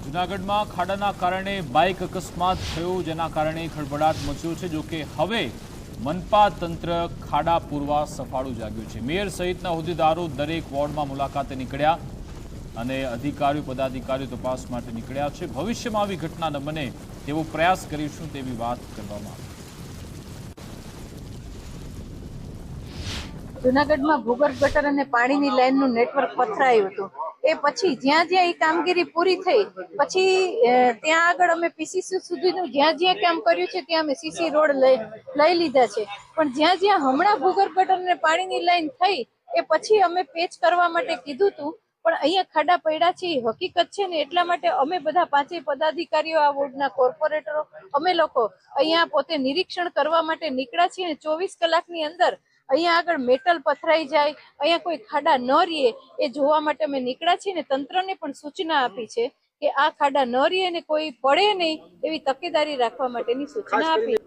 જૂનાગઢમાં ખાડાના કારણે બાઇક અકસ્માત થયો, જેના કારણે ખળભળાટ મચ્યો છે। જો કે હવે મનપા તંત્ર ખાડા પૂરવા સફાળું જાગ્યું છે। મેયર સહિતના હોદ્દેદારો દરેક વોર્ડમાં મુલાકાતે નીકળ્યા અને અધિકારીઓ પદાધિકારીઓ તપાસ માટે નીકળ્યા છે। ભવિષ્યમાં આવી ઘટના ન બને તેવો પ્રયાસ કરીશું તેવી વાત કરવામાં આવી। જૂનાગઢમાં ભૂગર્ભ ગટર અને પાણીની લાઈનનું નેટવર્ક પથરાયું હતું। એ પછી જ્યાં જ્યાં એ કામગીરી પૂરી થઈ પછી ત્યાં આગળ અમે પીસીસી સુધીનું જ્યાં જ્યાં કામ કર્યું છે ત્યાં અમે સીસી રોડ લઈ લીધા છે। પણ જ્યાં જ્યાં હમણાં ભૂગર્ભ ગટર અને પાણીની લાઈન થઈ એ પછી અમે પેચ કરવા માટે કીધું હતું, પણ અહીંયા ખાડા પડ્યા છે એ હકીકત છે ને, એટલા માટે અમે બધા પાંચેય પદાધિકારીઓ, આ વોર્ડના કોર્પોરેટરો, અમે લોકો અહીંયા પોતે નિરીક્ષણ કરવા માટે નીકળ્યા છીએ। 24 કલાકની અંદર અહીંયા આગળ મેટલ પથરાઈ જાય, અહીંયા કોઈ ખાડા ન રહે એ જોવા માટે અમે નીકળ્યા છીએ ને તંત્રને પણ સૂચના આપી છે કે આ ખાડા ન રહે અને કોઈ પડે નહીં એવી તકેદારી રાખવા માટેની સૂચના આપી।